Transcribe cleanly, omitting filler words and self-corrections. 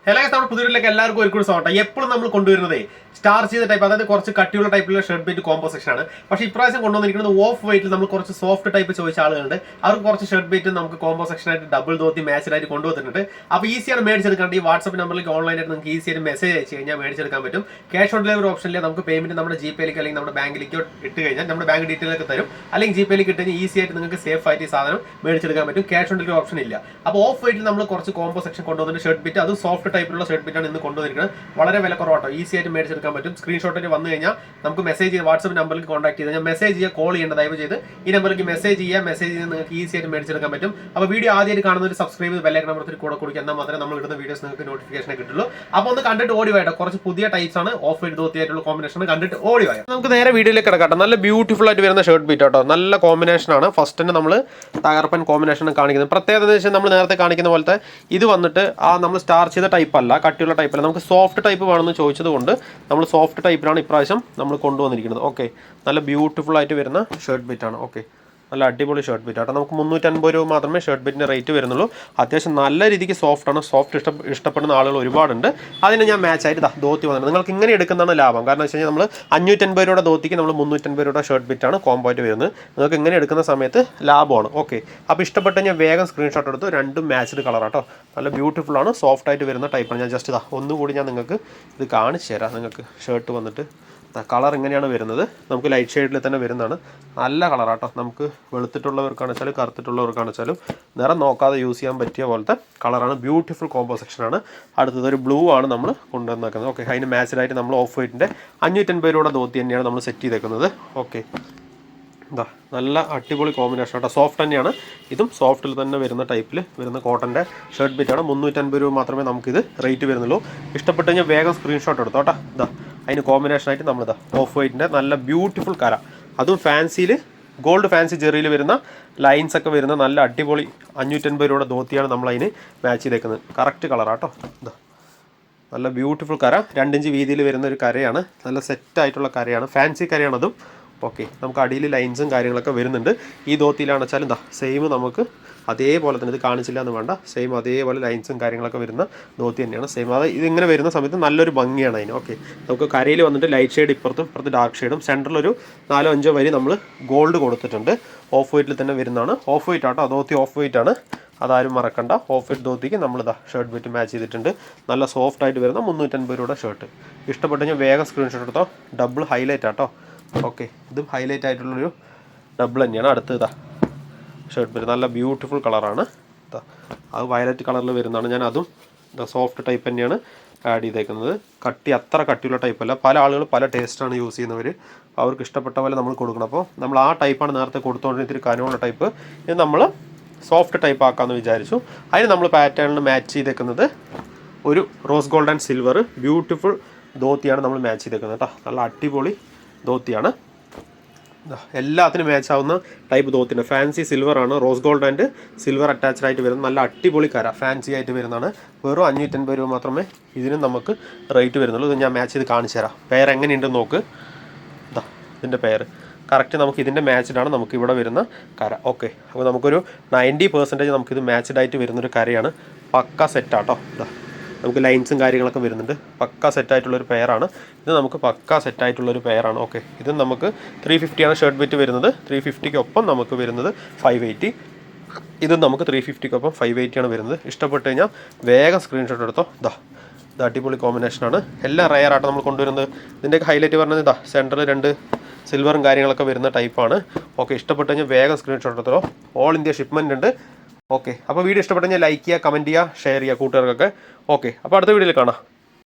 Hello നമ്മുടെ പുതിയതിലേക്ക് എല്ലാവർക്കും ഒരിക്കലും സ്വാഗതം. എപ്പോഴും നമ്മൾ കൊണ്ടുവരുന്നത് സ്റ്റാർ ചെയ്ത ടൈപ്പ്, അതായത് കുറച്ച് കട്ടിയുള്ള ടൈപ്പിലുള്ള ഷർട്ട് ബെറ്റ് കോംബോ സെക്ഷൻ ആണ്. പക്ഷേ ഇപ്രാവശ്യം കൊണ്ടുവന്നിരിക്കുന്നത് ഓഫ് വൈറ്റിൽ നമ്മൾ കുറച്ച് സോഫ്റ്റ് ടൈപ്പ് ചോദിച്ച ആളുകളുണ്ട്. അവർക്ക് കുറച്ച് ഷർട്ട് ബെറ്റ് നമുക്ക് കോംബോ സെക്ഷൻ ആയിട്ട് ഡബിൾ ധോത്തി മാച്ചിലായിട്ട് കൊണ്ടുവന്നിട്ടുണ്ട്. അപ്പോൾ ഈസിയാണ് മേടിച്ചെടുക്കേണ്ട. ഈ വാട്സ്ആപ്പ് നമ്പറിലേക്ക് ഓൺലൈനായിട്ട് നിങ്ങൾക്ക് ഈസിയായിട്ട് മെസ്സേജ് അയച്ചു കഴിഞ്ഞാൽ മേടിച്ചെടുക്കാൻ പറ്റും. ക്യാഷ് ഓൺ ഡെലിവറി ഓപ്ഷനിൽ നമുക്ക് പേയ്മെന്റ് നമ്മുടെ ജിപേയിലേക്ക് അല്ലെങ്കിൽ നമ്മുടെ ബാങ്കിലേക്കോ ഇട്ട് കഴിഞ്ഞാൽ നമ്മുടെ ബാങ്ക് ഡീറ്റെയിലൊക്കെ തരും. അല്ലെങ്കിൽ ജിപേയിലേക്ക് ഇട്ട് കഴിഞ്ഞാൽ ഈസി ആയിട്ട് നിങ്ങൾക്ക് സേഫ് ആയിട്ട് ഈ സാധനം മേടിച്ചെടുക്കാൻ പറ്റും. ക്യാഷ് ഓൺ ഡെലിവറി ഓപ്ഷൻ ഇല്ല. അപ്പോൾ ഓഫ് വൈറ്റിൽ നമ്മൾ കുറച്ച് കോംബോ സെക്ഷൻ കൊണ്ടുവന്നിട്ട് ഷർട്ട് ബെറ്റ്, അത് സോഫ്റ്റ് ടൈപ്പിലുള്ള ഷർട്ട് ബെറ്റാണ് ഇന്ന് കൊണ്ടുവന്നിരിക്കുന്നത്. വളരെ വില കുറവാട്ടോ, ഈസി ആയിട്ട് മേടിച്ചെടുക്കാൻ പറ്റും. സ്ക്രീൻഷോട്ടിൽ വന്നു കഴിഞ്ഞാൽ നമുക്ക് മെസ്സേജ് ചെയ്ത് വാട്സ്ആപ്പ് നമ്പറിൽ കോൺടാക്ട് ചെയ്ത് കഴിഞ്ഞാൽ മെസ്സേജ് ചെയ്യുക, കോൾ ചെയ്യേണ്ട ദയവ് ചെയ്ത് ഈ നമ്പറിലേക്ക് മെസ്സേജ് ചെയ്യുക. മെസ്സേജ് ചെയ്ത് നിങ്ങൾക്ക് ഈസി ആയിട്ട് മേടിച്ചെടുക്കാൻ പറ്റും. അപ്പോൾ വീഡിയോ ആദ്യമായിട്ട് കാണുന്ന ഒരു സബ്സ്ക്രൈബ് ചെയ്ത് ബെല്ലൈക്കൺ നമ്പറിൽ കൂടെ കൊടുക്കുക, എന്നാൽ മാത്രമേ നമ്മൾ ഇടുന്ന വീഡിയോസ് നിങ്ങൾക്ക് നോട്ടിഫിക്കേഷൻ കിട്ടുള്ളൂ. അപ്പോൾ ഒന്ന് കണ്ടിട്ട് ഓടി വായോ. കുറച്ച് പുതിയ ടൈപ്സ് ആണ് ഓഫ് വൈറ്റ് ധോത്തിയായിട്ടുള്ള കോമ്പിനേഷൻ, കണ്ടിട്ട് ഓടി വായോ. നമുക്ക് നേരെ വീഡിയോയിലേക്ക് കിടക്കട്ടെ. നല്ല ബ്യൂട്ടിഫുൾ ആയിട്ട് വരുന്ന ഷർട്ട് ബീറ്റ് കേട്ടോ, നല്ല കോമ്പിനേഷൻ ആണ്. ഫസ്റ്റ് തന്നെ നമ്മൾ തകർപ്പൻ കോമ്പിനേഷൻ കാണിക്കുന്നത്. പ്രത്യേകത എന്ന് വെച്ചാൽ നമ്മൾ നേരത്തെ കാണിക്കുന്ന പോലത്തെ ഇത് വന്നിട്ട് നമ്മൾ സ്റ്റാർ ചെയ്ത ടൈപ്പ് അല്ല, കട്ടിയുള്ള ടൈപ്പ് അല്ല. നമുക്ക് സോഫ്റ്റ് ടൈപ്പ് വേണമെന്ന് ചോദിച്ചത് കൊണ്ട് നമ്മൾ സോഫ്റ്റ് ടൈപ്പിലാണ് ഇപ്രാവശ്യം നമ്മൾ കൊണ്ടുവന്നിരിക്കുന്നത്. ഓക്കെ, നല്ല ബ്യൂട്ടിഫുൾ ആയിട്ട് വരുന്ന ഷർട്ട് ബിറ്റ് ആണ്. ഓക്കെ, നല്ല അടിപൊളി ഷർട്ട് ബിറ്റ് ആട്ടോ. നമുക്ക് 350 രൂപ മാത്രമേ ഷർട്ട് ബിറ്റിൻ്റെ റേറ്റ് വരുന്നുള്ളൂ. അത്യാവശ്യം നല്ല രീതിക്ക് സോഫ്റ്റ് ആണ്. സോഫ്റ്റ് ഇഷ്ടപ്പെടുന്ന ആളുകൾ ഒരുപാടുണ്ട്. അതിന് ഞാൻ മാച്ചായിട്ട് ധോത്തി വന്നിട്ടുണ്ട്. നിങ്ങൾക്ക് ഇങ്ങനെ എടുക്കുന്നതാണ് ലാഭം. കാരണം വെച്ച് കഴിഞ്ഞാൽ നമ്മൾ 550 രൂപയുടെ ധോത്തിക്ക് നമ്മൾ 350 രൂപയുടെ ഷർട്ട് ബിറ്റാണ് കോംബോ ആയിട്ട് വരുന്നത്. നിങ്ങൾക്ക് ഇങ്ങനെ എടുക്കുന്ന സമയത്ത് ലാഭമാണ്. ഓക്കെ, അപ്പോൾ ഇഷ്ടപ്പെട്ട് കഴിഞ്ഞാൽ വേഗം സ്ക്രീൻഷോട്ട് എടുത്ത് രണ്ടും മാച്ച്ഡ് കളറാട്ടോ. നല്ല ബ്യൂട്ടിഫുൾ ആണ്, സോഫ്റ്റ് ആയിട്ട് വരുന്ന ടൈപ്പാണ്. ഞാൻ ജസ്റ്റ് ഒന്നുകൂടി ഞാൻ നിങ്ങൾക്ക് ഇത് കാണിച്ചു തരാം. നിങ്ങൾക്ക് ഷർട്ട് വന്നിട്ട് കളർ ഇങ്ങനെയാണ് വരുന്നത്. നമുക്ക് ലൈറ്റ് ഷെയ്ഡിൽ തന്നെ വരുന്നതാണ്. നല്ല കളറാട്ടോ. നമുക്ക് വെളുത്തിട്ടുള്ളവർക്കാണെച്ചാലും കറുത്തിട്ടുള്ളവർക്കാണെച്ചാലും നിറം നോക്കാതെ യൂസ് ചെയ്യാൻ പറ്റിയ പോലത്തെ കളറാണ്. ബ്യൂട്ടിഫുൾ കോംബോ സെക്ഷനാണ്. അടുത്തത് ഒരു ബ്ലൂ ആണ് നമ്മൾ കൊണ്ടുവന്നേക്കുന്നത്. ഓക്കെ, അതിന് മാച്ചിലായിട്ട് നമ്മൾ ഓഫ് വൈറ്റിൻ്റെ 550 രൂപയുടെ ധോത്തി തന്നെയാണ് നമ്മൾ സെറ്റ് ചെയ്തേക്കുന്നത്. ഓക്കെ, എന്താ നല്ല അടിപൊളി കോമ്പിനേഷൻ കേട്ടോ. സോഫ്റ്റ് തന്നെയാണ്. ഇതും സോഫ്റ്റിൽ തന്നെ വരുന്ന ടൈപ്പിൽ വരുന്ന കോട്ടൻ്റെ ഷർട്ട് ബിറ്റാണ്. 350 രൂപ മാത്രമേ നമുക്കിത് റേറ്റ് വരുന്നുള്ളൂ. ഇഷ്ടപ്പെട്ട് കഴിഞ്ഞാൽ വേഗം സ്ക്രീൻഷോട്ട് എടുത്തോ കേട്ടോ. ഇതാ അതിന് കോമ്പിനേഷനായിട്ട് നമ്മളിതാ ഓഫ് വൈറ്റിൻ്റെ നല്ല ബ്യൂട്ടിഫുൾ കര, അതും ഫാൻസിയിൽ ഗോൾഡ് ഫാൻസി ജെറിയിൽ വരുന്ന ലൈൻസ് ഒക്കെ വരുന്ന നല്ല അടിപൊളി 550 രൂപയുടെ ധോത്തിയാണ് നമ്മൾ അതിന് മാച്ച് ചെയ്തേക്കുന്നത്. കറക്റ്റ് കളറാട്ടോ. ഇതാ നല്ല ബ്യൂട്ടിഫുൾ കര, 2 ഇഞ്ച് വീതിയിൽ വരുന്ന ഒരു കരയാണ്. നല്ല സെറ്റായിട്ടുള്ള കരയാണ്, ഫാൻസി കരയാണതും. ഓക്കെ, നമുക്ക് അടിയിൽ ലൈൻസും കാര്യങ്ങളൊക്കെ വരുന്നുണ്ട്. ഈ ധോത്തിയിലാണെന്ന് വെച്ചാൽ എന്താ സെയിം നമുക്ക് അതേപോലെ തന്നെ, ഇത് കാണിച്ചില്ല എന്ന് വേണ്ട, സെയിം അതേപോലെ ലൈൻസും കാര്യങ്ങളൊക്കെ വരുന്ന ധോത്തി തന്നെയാണ്. സെയിം അത് ഇതിങ്ങനെ വരുന്ന സമയത്ത് നല്ലൊരു ഭംഗിയാണ് അതിന്. ഓക്കെ, നമുക്ക് കരയിൽ വന്നിട്ട് ലൈറ്റ് ഷെയ്ഡ് ഇപ്പുറത്ത് ഡാർക്ക് ഷെയ്ഡും സെൻറ്ററിലൊരു 4-5 വരി നമ്മൾ ഗോൾഡ് കൊടുത്തിട്ടുണ്ട്. ഓഫ് വൈറ്റിൽ തന്നെ വരുന്നതാണ്. ഓഫ് വൈറ്റ് ആട്ടോ, ധോത്തി ഓഫ് വൈറ്റ് ആണ്, അതാരും മറക്കണ്ട. ഓഫ് വൈറ്റ് ധോത്തിക്ക് നമ്മളിതാ ഷർട്ട് ബിറ്റ് മാച്ച് ചെയ്തിട്ടുണ്ട്. നല്ല സോഫ്റ്റ് ആയിട്ട് വരുന്ന 350 രൂപയുടെ ഷർട്ട്. ഇഷ്ടപ്പെട്ട് കഴിഞ്ഞാൽ വേഗം സ്ക്രീൻഷോട്ട് എടുത്തോ. ഡബിൾ ഹൈലൈറ്റ് ആട്ടോ. ഓക്കെ, ഇതും ഹൈലൈറ്റ് ആയിട്ടുള്ളൊരു ഡബിൾ തന്നെയാണ്. അടുത്തതാ ഷർട്ട് ബിറ്റ് നല്ല ബ്യൂട്ടിഫുൾ കളറാണ്. അത് വയലറ്റ് കളറിൽ വരുന്നതാണ്. ഞാൻ അതും സോഫ്റ്റ് ടൈപ്പ് തന്നെയാണ് ആഡ് ചെയ്തേക്കുന്നത്. അത്ര കട്ടിയുള്ള ടൈപ്പല്ല. പല ആളുകൾ പല ടേസ്റ്റാണ് യൂസ് ചെയ്യുന്നവർ. അവർക്ക് ഇഷ്ടപ്പെട്ട പോലെ നമ്മൾ കൊടുക്കണം. അപ്പോൾ നമ്മൾ ആ ടൈപ്പാണ് നേരത്തെ കൊടുത്തുകൊണ്ടിരുന്ന ഇത്തിരി കനമുള്ള ടൈപ്പ്. ഇത് നമ്മൾ സോഫ്റ്റ് ടൈപ്പ് ആക്കാമെന്ന് വിചാരിച്ചു. അതിന് നമ്മൾ പാറ്റേണിൽ മാച്ച് ചെയ്തേക്കുന്നത് ഒരു rose gold and silver beautiful ധോത്തിയാണ് നമ്മൾ മാച്ച് ചെയ്തേക്കുന്നത് കേട്ടോ. നല്ല അടിപൊളി ധോത്തിയാണ്. എല്ലാത്തിനും മാച്ച് ആവുന്ന ടൈപ്പ് ധോത്തിയാണ്. ഫാൻസി സിൽവർ ആണ്, rose gold and silver attached ആയിട്ട് വരുന്ന നല്ല അടിപൊളി കര, ഫാൻസി ആയിട്ട് വരുന്നതാണ്. വെറും 550 രൂപ മാത്രമേ ഇതിനും നമുക്ക് റേറ്റ് വരുന്നുള്ളൂ. ഇത് ഞാൻ മാച്ച് ചെയ്ത് കാണിച്ചു തരാം. പെയർ എങ്ങനെയുണ്ടെന്ന് നോക്ക്. ഇതാ ഇതിൻ്റെ പെയർ കറക്റ്റ് നമുക്ക് ഇതിൻ്റെ മാച്ച്ഡാണ് നമുക്ക് ഇവിടെ വരുന്ന കര. ഓക്കെ, അപ്പോൾ നമുക്കൊരു 90% നമുക്കിത് മാച്ച്ഡ് ആയിട്ട് വരുന്നൊരു കരയാണ്. പക്ക സെറ്റാട്ടോ. ഇതാ നമുക്ക് ലൈൻസും കാര്യങ്ങളൊക്കെ വരുന്നുണ്ട്. പക്ക സെറ്റായിട്ടുള്ളൊരു പെയറാണ് ഇത്. നമുക്ക് പക്ക സെറ്റായിട്ടുള്ളൊരു പെയറാണ്. ഓക്കെ, ഇത് നമുക്ക് 350 ആണ് ഷർട്ട് ബിറ്റ് വരുന്നത്. 350 നമുക്ക് വരുന്നത് 580. ഇതും നമുക്ക് 350 580 ആണ് വരുന്നത്. ഇഷ്ടപ്പെട്ട് കഴിഞ്ഞാൽ വേഗം സ്ക്രീൻഷോട്ട് എടുത്തോ. ഇത് അടിപൊളി കോമ്പിനേഷനാണ്. എല്ലാം റെയർ ആയിട്ട് നമ്മൾ കൊണ്ടുവരുന്നത്. ഇതിൻ്റെയൊക്കെ ഹൈലൈറ്റ് പറഞ്ഞത് സെൻറ്ററിൽ 2 സിൽവറും കാര്യങ്ങളൊക്കെ വരുന്ന ടൈപ്പാണ്. ഓക്കെ, ഇഷ്ടപ്പെട്ട് കഴിഞ്ഞാൽ വേഗം സ്ക്രീൻഷോട്ട് എടുത്തോ. ഓൾ ഇന്ത്യ ഷിപ്മെൻ്റ് ഉണ്ട്. ഓക്കെ, അപ്പോൾ വീഡിയോ ഇഷ്ടപ്പെട്ട് കഴിഞ്ഞാൽ ലൈക്ക് ചെയ്യുക, കമൻറ്റ് ചെയ്യുക, ഷെയർ ചെയ്യുക കൂട്ടുകാർക്കൊക്കെ. ഓക്കെ, അപ്പോൾ അടുത്ത വീഡിയോയിൽ കാണാം.